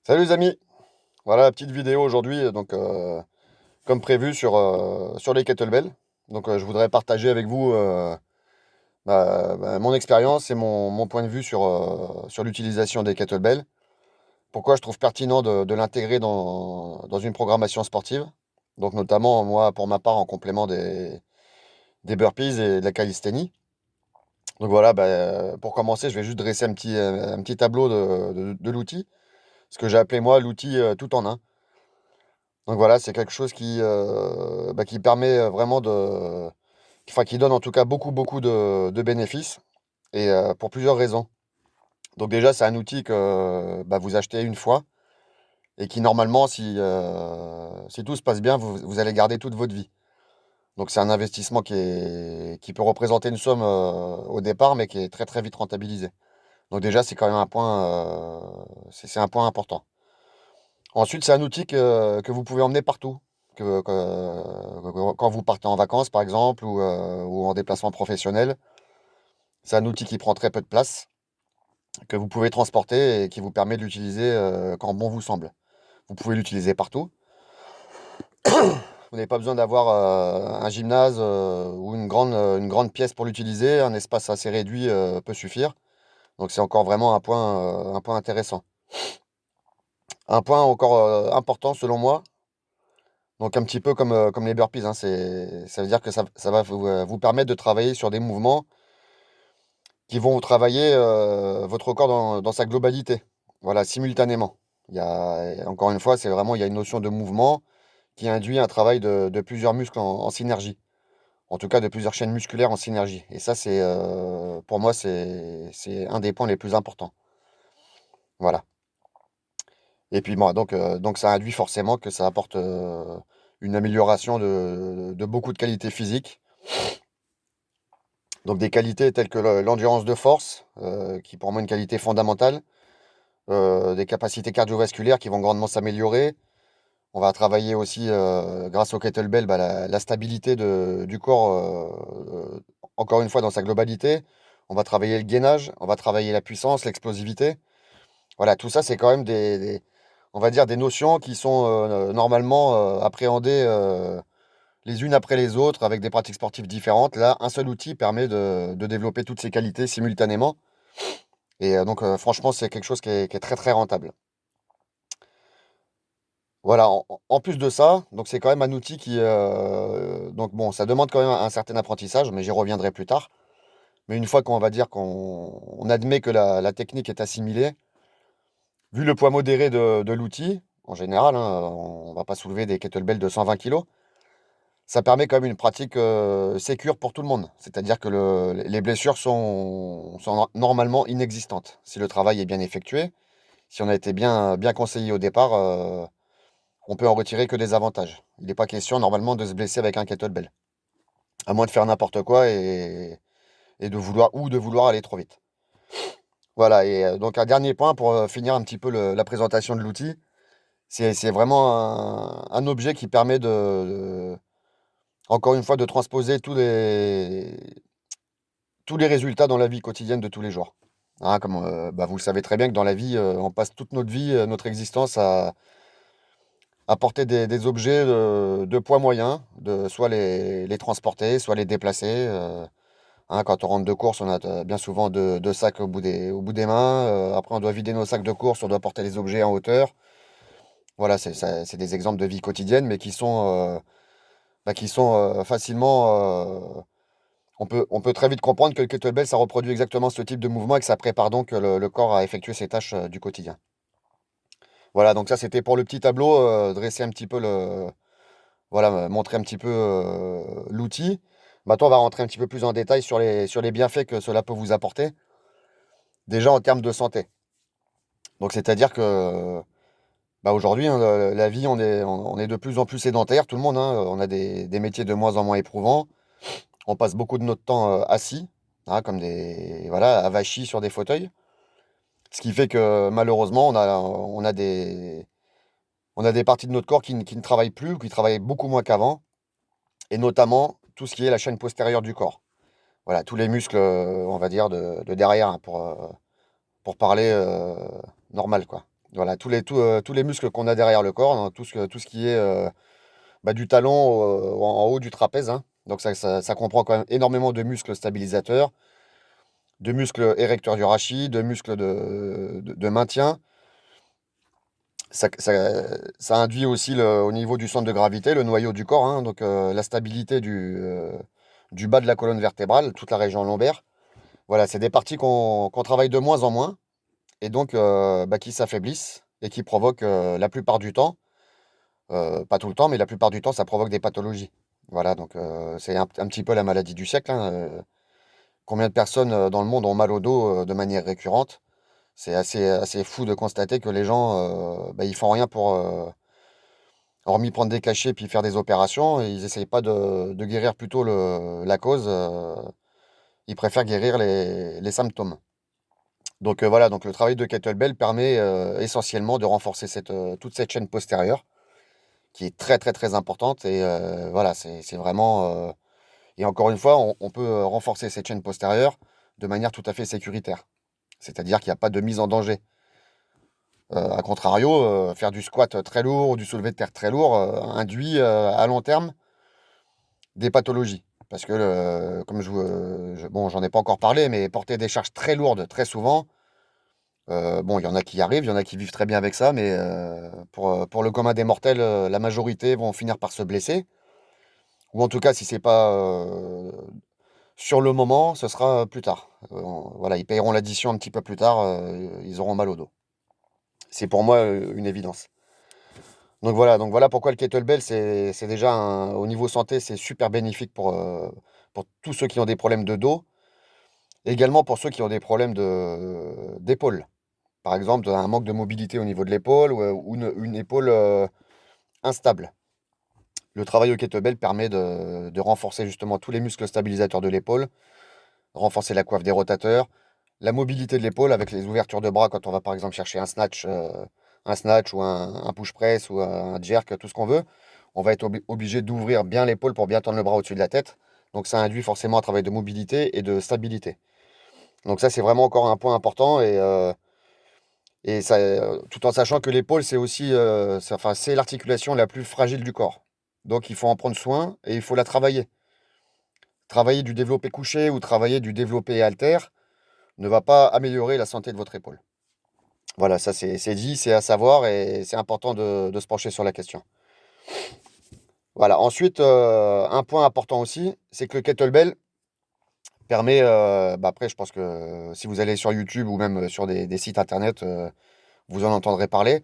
Salut les amis, voilà la petite vidéo aujourd'hui, comme prévu sur les kettlebells. Je voudrais partager avec vous mon expérience et mon point de vue sur l'utilisation des kettlebells. Pourquoi je trouve pertinent de l'intégrer dans une programmation sportive. Donc notamment moi pour ma part en complément des burpees et de la calisthénie. Donc voilà, pour commencer je vais juste dresser un petit tableau de l'outil, ce que j'ai appelé moi l'outil tout en un. Donc voilà, c'est quelque chose qui permet vraiment enfin qui donne en tout cas beaucoup de bénéfices et pour plusieurs raisons. Donc déjà, c'est un outil que vous achetez une fois et qui normalement, si tout se passe bien, vous allez garder toute votre vie. Donc c'est un investissement qui peut représenter une somme au départ, mais qui est très très vite rentabilisé. Donc déjà, c'est quand même un point, c'est un point important. Ensuite, c'est un outil que vous pouvez emmener partout. Quand vous partez en vacances, par exemple, ou en déplacement professionnel, c'est un outil qui prend très peu de place, que vous pouvez transporter et qui vous permet de l'utiliser quand bon vous semble. Vous pouvez l'utiliser partout. Vous n'avez pas besoin d'avoir un gymnase ou une grande pièce pour l'utiliser. Un espace assez réduit peut suffire. Donc c'est encore vraiment un point intéressant. Un point encore important selon moi. Donc un petit peu comme les burpees, hein, ça veut dire que ça va vous permettre de travailler sur des mouvements qui vont travailler votre corps dans sa globalité. Voilà, simultanément. Encore une fois, il y a une notion de mouvement qui induit un travail de plusieurs muscles en synergie. En tout cas, de plusieurs chaînes musculaires en synergie. Et ça, pour moi, c'est un des points les plus importants. Voilà. Et puis, bon, donc ça induit forcément que ça apporte une amélioration de beaucoup de qualités physiques. Donc des qualités telles que l'endurance de force, qui est pour moi une qualité fondamentale, des capacités cardiovasculaires qui vont grandement s'améliorer. On va travailler aussi, grâce au kettlebell, la stabilité du corps, encore une fois dans sa globalité. On va travailler le gainage, on va travailler la puissance, l'explosivité. Voilà, tout ça, c'est quand même on va dire des notions qui sont normalement appréhendées les unes après les autres avec des pratiques sportives différentes. Là, un seul outil permet de développer toutes ces qualités simultanément. Et franchement, c'est quelque chose qui est très très rentable. Voilà, en plus de ça, donc c'est quand même un outil donc bon, ça demande quand même un certain apprentissage, mais j'y reviendrai plus tard. Mais une fois qu'on va dire qu'on admet que la technique est assimilée, vu le poids modéré de l'outil, en général, hein, on va pas soulever des kettlebells de 120 kilos, ça permet quand même une pratique sécure pour tout le monde. C'est-à-dire que les blessures sont normalement inexistantes. Si le travail est bien effectué, si on a été bien conseillé au départ, on peut en retirer que des avantages. Il n'est pas question normalement de se blesser avec un kettlebell, à moins de faire n'importe quoi et de vouloir aller trop vite. Voilà, et donc un dernier point pour finir un petit peu la présentation de l'outil, c'est vraiment un objet qui permet encore une fois, de transposer tous les résultats dans la vie quotidienne de tous les jours. Hein, comme vous le savez très bien que dans la vie, on passe toute notre vie, notre existence à porter des objets de poids moyen, soit les transporter, soit les déplacer. Hein, quand on rentre de course, on a bien souvent deux sacs au bout des mains. Après, on doit vider nos sacs de course, on doit porter les objets en hauteur. Voilà, c'est des exemples de vie quotidienne, mais qui sont facilement. On peut très vite comprendre que le kettlebell, ça reproduit exactement ce type de mouvement et que ça prépare donc le corps à effectuer ses tâches du quotidien. Voilà, donc ça c'était pour le petit tableau, dresser un petit peu voilà, montrer un petit peu l'outil. Maintenant, on va rentrer un petit peu plus en détail sur les bienfaits que cela peut vous apporter. Déjà en termes de santé. Donc c'est-à-dire que aujourd'hui, hein, la vie, on est de plus en plus sédentaire, tout le monde, hein, on a des métiers de moins en moins éprouvants. On passe beaucoup de notre temps assis, hein, comme voilà, avachis sur des fauteuils. Ce qui fait que malheureusement, on a des parties de notre corps qui ne travaillent plus ou qui travaillent beaucoup moins qu'avant, et notamment tout ce qui est la chaîne postérieure du corps. Voilà, tous les muscles, on va dire, de derrière, hein, pour parler normal, quoi. Voilà, tous les muscles qu'on a derrière le corps, hein, tout ce qui est du talon en haut du trapèze, hein. Donc ça comprend quand même énormément de muscles stabilisateurs, de muscles érecteurs du rachis, de muscles de maintien. Ça induit aussi au niveau du centre de gravité, le noyau du corps, hein, donc la stabilité du bas de la colonne vertébrale, toute la région lombaire. Voilà, c'est des parties qu'on travaille de moins en moins et donc qui s'affaiblissent et qui provoquent la plupart du temps, pas tout le temps, mais la plupart du temps, ça provoque des pathologies. Voilà, donc c'est un petit peu la maladie du siècle, hein. Combien de personnes dans le monde ont mal au dos de manière récurrente? C'est assez fou de constater que les gens, ils font rien pour, hormis prendre des cachets puis faire des opérations, et ils essayent pas de guérir plutôt la cause, ils préfèrent guérir les symptômes. Donc voilà, donc le travail de kettlebell permet essentiellement de renforcer toute cette chaîne postérieure qui est très très très importante et voilà, c'est vraiment, et encore une fois, on peut renforcer cette chaîne postérieure de manière tout à fait sécuritaire. C'est-à-dire qu'il n'y a pas de mise en danger. À contrario, faire du squat très lourd ou du soulevé de terre très lourd induit à long terme des pathologies. Parce que, comme bon, j'en ai pas encore parlé, mais porter des charges très lourdes très souvent, bon, il y en a qui y arrivent, il y en a qui vivent très bien avec ça, mais pour le commun des mortels, la majorité vont finir par se blesser. Ou en tout cas, si c'est pas sur le moment, ce sera plus tard. Voilà, ils payeront l'addition un petit peu plus tard, ils auront mal au dos. C'est pour moi une évidence. Donc voilà pourquoi le kettlebell, c'est déjà au niveau santé, c'est super bénéfique pour tous ceux qui ont des problèmes de dos, également pour ceux qui ont des problèmes d'épaule. Par exemple, un manque de mobilité au niveau de l'épaule ou une épaule instable. Le travail au kettlebell permet de renforcer justement tous les muscles stabilisateurs de l'épaule, renforcer la coiffe des rotateurs, la mobilité de l'épaule avec les ouvertures de bras quand on va par exemple chercher un snatch ou un push press ou un jerk, tout ce qu'on veut. On va être obligé d'ouvrir bien l'épaule pour bien tendre le bras au-dessus de la tête. Donc ça induit forcément un travail de mobilité et de stabilité. Donc ça, c'est vraiment encore un point important et ça, tout en sachant que l'épaule, c'est aussi, enfin, c'est l'articulation la plus fragile du corps. Donc il faut en prendre soin et il faut la travailler. Travailler du développé couché ou travailler du développé halter ne va pas améliorer la santé de votre épaule. Voilà, ça c'est dit, c'est à savoir et c'est important de se pencher sur la question. Voilà, ensuite, un point important aussi, c'est que le kettlebell permet, après je pense que si vous allez sur YouTube ou même sur des sites internet, vous en entendrez parler.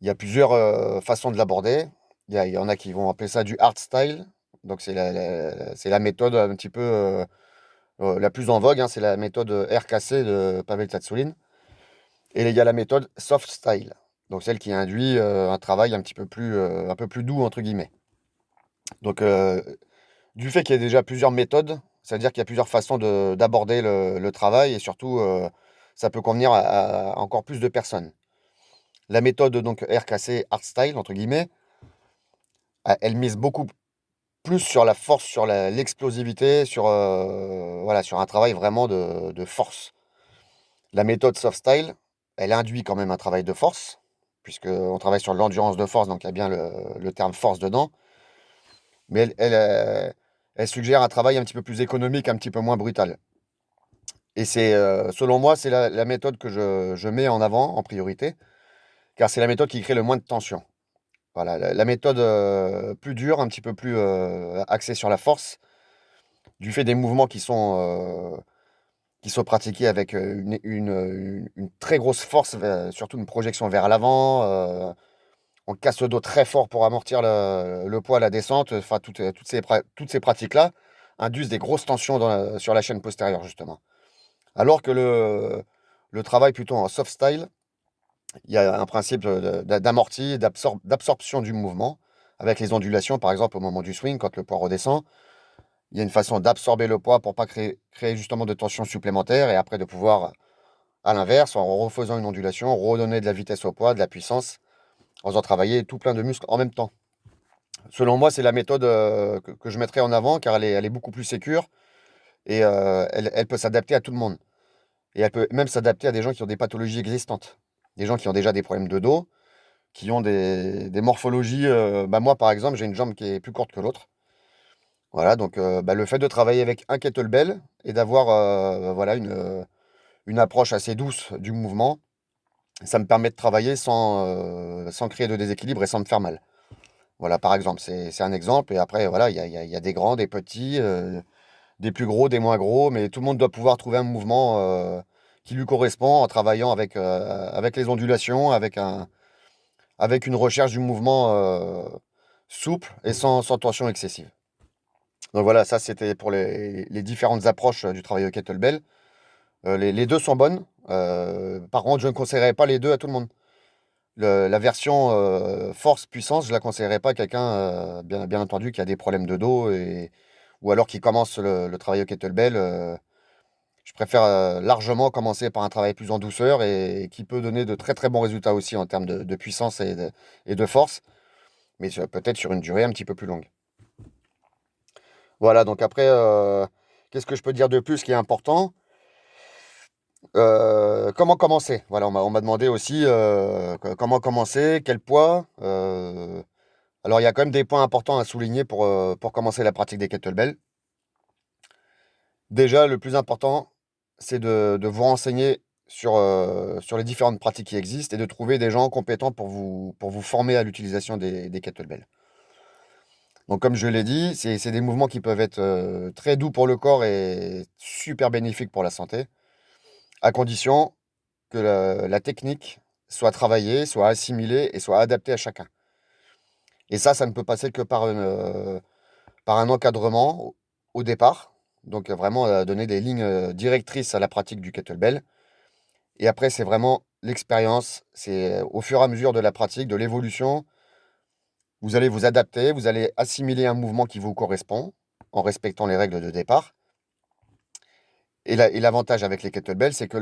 Il y a plusieurs façons de l'aborder. Il y en a qui vont appeler ça du hard style. Donc c'est la méthode un petit peu la plus en vogue, hein, c'est la méthode RKC de Pavel Tsatsouline. Et il y a la méthode soft style, donc celle qui induit un travail un peu plus doux, entre guillemets. Donc, du fait qu'il y a déjà plusieurs méthodes, ça veut dire qu'il y a plusieurs façons d'aborder le travail et surtout, ça peut convenir à encore plus de personnes. La méthode donc RKC, Art Style, entre guillemets, elle mise beaucoup plus sur la force, sur l'explosivité, voilà, sur un travail vraiment de force. La méthode Soft Style, elle induit quand même un travail de force, puisqu'on travaille sur l'endurance de force, donc il y a bien le terme force dedans. Mais elle suggère un travail un petit peu plus économique, un petit peu moins brutal. Et c'est, selon moi, c'est la méthode que je mets en avant en priorité, car c'est la méthode qui crée le moins de tension. Voilà, la méthode plus dure, un petit peu plus axée sur la force, du fait des mouvements qui sont pratiqués avec une très grosse force, surtout une projection vers l'avant. On casse le dos très fort pour amortir le poids à la descente. Enfin, toutes ces pratiques-là induisent des grosses tensions sur la chaîne postérieure, justement. Alors que le travail plutôt en soft style, il y a un principe d'amorti, d'absorption du mouvement, avec les ondulations, par exemple, au moment du swing, quand le poids redescend. Il y a une façon d'absorber le poids pour pas créer justement de tension supplémentaire et après de pouvoir, à l'inverse, en refaisant une ondulation, redonner de la vitesse au poids, de la puissance, en faisant travailler tout plein de muscles en même temps. Selon moi, c'est la méthode que je mettrais en avant car elle est beaucoup plus sécure et elle peut s'adapter à tout le monde. Et elle peut même s'adapter à des gens qui ont des pathologies existantes. des gens qui ont déjà des problèmes de dos, qui ont des morphologies. Moi, par exemple, j'ai une jambe qui est plus courte que l'autre. Voilà, donc le fait de travailler avec un kettlebell et d'avoir voilà, une approche assez douce du mouvement, ça me permet de travailler sans créer de déséquilibre et sans me faire mal. Voilà, par exemple, c'est un exemple. Et après, voilà, il y a des grands, des petits, des plus gros, des moins gros, mais tout le monde doit pouvoir trouver un mouvement qui lui correspond en travaillant avec les ondulations, avec une recherche du mouvement souple et sans tension excessive. Donc voilà, ça c'était pour les différentes approches du travail au kettlebell. Les deux sont bonnes. Par contre, je ne conseillerais pas les deux à tout le monde. La version force-puissance, je la conseillerais pas à quelqu'un, bien entendu, qui a des problèmes de dos ou alors qui commence le travail au kettlebell. Je préfère largement commencer par un travail plus en douceur et qui peut donner de très très bons résultats aussi en termes de puissance et de force, mais peut-être sur une durée un petit peu plus longue. Voilà, donc après, qu'est-ce que je peux dire de plus qui est important? Comment commencer? Voilà, on m'a demandé aussi comment commencer, quel poids. Alors, il y a quand même des points importants à souligner pour commencer la pratique des kettlebells. Déjà, le plus important, c'est de vous renseigner sur les différentes pratiques qui existent et de trouver des gens compétents pour vous former à l'utilisation des kettlebells. Donc, comme je l'ai dit, c'est des mouvements qui peuvent être très doux pour le corps et super bénéfiques pour la santé, à condition que la technique soit travaillée, soit assimilée et soit adaptée à chacun. Et ça ne peut passer que par un encadrement au départ. Donc vraiment donner des lignes directrices à la pratique du kettlebell. Et après, c'est vraiment l'expérience. C'est au fur et à mesure de la pratique, de l'évolution, vous allez vous adapter, vous allez assimiler un mouvement qui vous correspond en respectant les règles de départ. Et l'avantage avec les kettlebells, c'est que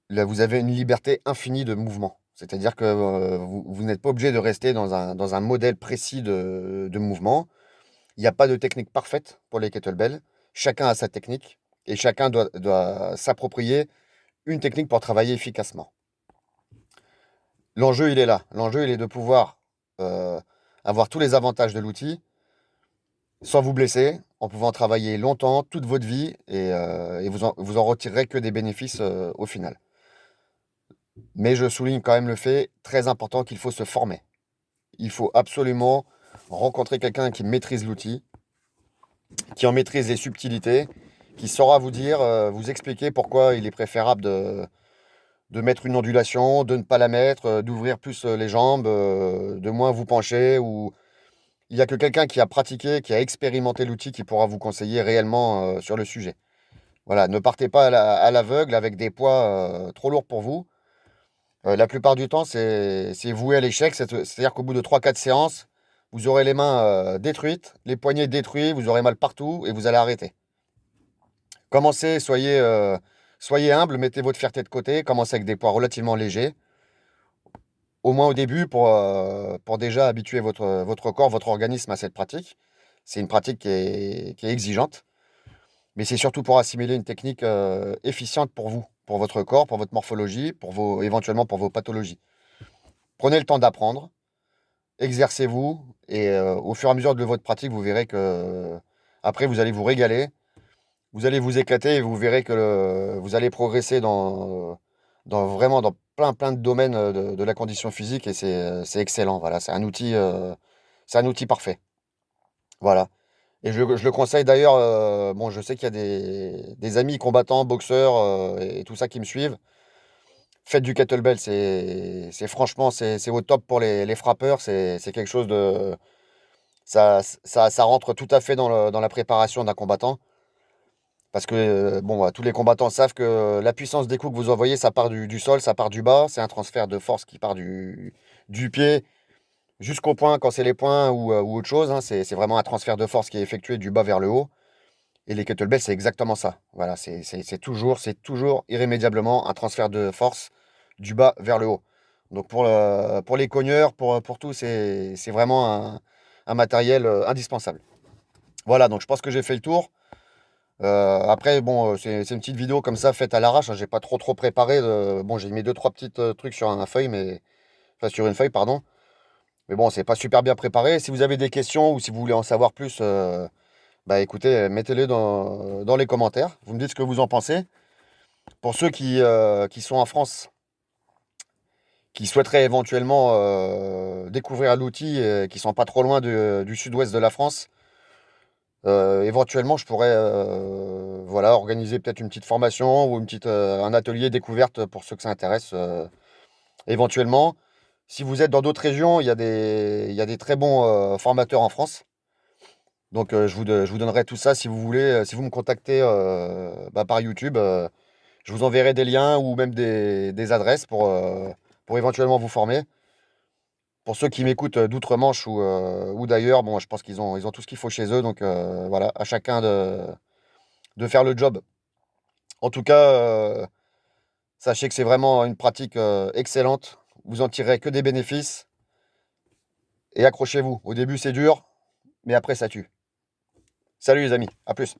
là, vous avez une liberté infinie de mouvement. C'est-à-dire que vous n'êtes pas obligé de rester dans un modèle précis de mouvement. Il n'y a pas de technique parfaite pour les kettlebells. Chacun a sa technique et chacun doit s'approprier une technique pour travailler efficacement. L'enjeu, il est là. L'enjeu, il est de pouvoir euh, avoir tous les avantages de l'outil sans vous blesser, en pouvant travailler longtemps, toute votre vie, et vous en retirerez que des bénéfices au final. Mais je souligne quand même le fait très important qu'il faut se former. Il faut absolument rencontrer quelqu'un qui maîtrise l'outil, qui en maîtrise les subtilités, qui saura vous dire, vous expliquer pourquoi il est préférable de mettre une ondulation, de ne pas la mettre, d'ouvrir plus les jambes, de moins vous pencher. Ou il n'y a que quelqu'un qui a pratiqué, qui a expérimenté l'outil qui pourra vous conseiller réellement sur le sujet. Voilà, ne partez pas à l'aveugle avec des poids trop lourds pour vous. La plupart du temps, c'est voué à l'échec. C'est-à-dire qu'au bout de 3 4 séances, vous aurez les mains détruites, les poignets détruits, vous aurez mal partout et vous allez arrêter. Commencez, soyez humble, mettez votre fierté de côté, commencez avec des poids relativement légers, au moins au début pour déjà habituer votre corps, votre organisme à cette pratique. C'est une pratique qui est exigeante, mais c'est surtout pour assimiler une technique efficiente pour vous, pour votre corps, pour votre morphologie, éventuellement pour vos pathologies. Prenez le temps d'apprendre, exercez-vous, et au fur et à mesure de votre pratique, vous verrez que après, vous allez vous régaler, vous allez vous éclater et vous verrez que vous allez progresser vraiment dans plein de domaines de la condition physique et c'est excellent. Voilà, c'est un outil parfait. Voilà. Et je le conseille d'ailleurs. Bon, je sais qu'il y a des amis combattants, boxeurs et tout ça qui me suivent. Faites du kettlebell, franchement, c'est au top pour les frappeurs. C'est quelque chose de. Ça rentre tout à fait dans la préparation d'un combattant. Parce que bon, tous les combattants savent que la puissance des coups que vous envoyez, ça part du sol, ça part du bas. C'est un transfert de force qui part du pied jusqu'au point quand c'est les poings ou autre chose. Hein. C'est vraiment un transfert de force qui est effectué du bas vers le haut. Et les kettlebells, c'est exactement ça. Voilà, c'est toujours irrémédiablement un transfert de force du bas vers le haut. Donc pour les cogneurs, pour tout, c'est vraiment un matériel indispensable. Voilà, donc je pense que j'ai fait le tour. Après, bon, c'est une petite vidéo comme ça faite à l'arrache, hein, j'ai pas trop préparé. Bon, j'ai mis deux, trois petites trucs sur un feuille, enfin sur une feuille, pardon. Mais bon, c'est pas super bien préparé. Si vous avez des questions ou si vous voulez en savoir plus, bah écoutez, mettez-les dans les commentaires. Vous me dites ce que vous en pensez. Pour ceux qui sont en France, qui souhaiteraient éventuellement découvrir l'outil, qui sont pas trop loin du sud-ouest de la France, éventuellement, je pourrais voilà, organiser peut-être une petite formation ou un atelier découverte pour ceux que ça intéresse. Éventuellement, si vous êtes dans d'autres régions, il y a des très bons formateurs en France. Donc, je vous donnerai tout ça si vous voulez. Si vous me contactez bah, par YouTube, je vous enverrai des liens ou même des adresses pour éventuellement vous former. Pour ceux qui m'écoutent d'outre-Manche ou d'ailleurs, bon, je pense ils ont tout ce qu'il faut chez eux. Donc, voilà, à chacun de faire le job. En tout cas, sachez que c'est vraiment une pratique excellente. Vous en tirerez que des bénéfices. Et accrochez-vous. Au début, c'est dur, mais après, ça tue. Salut les amis, à plus.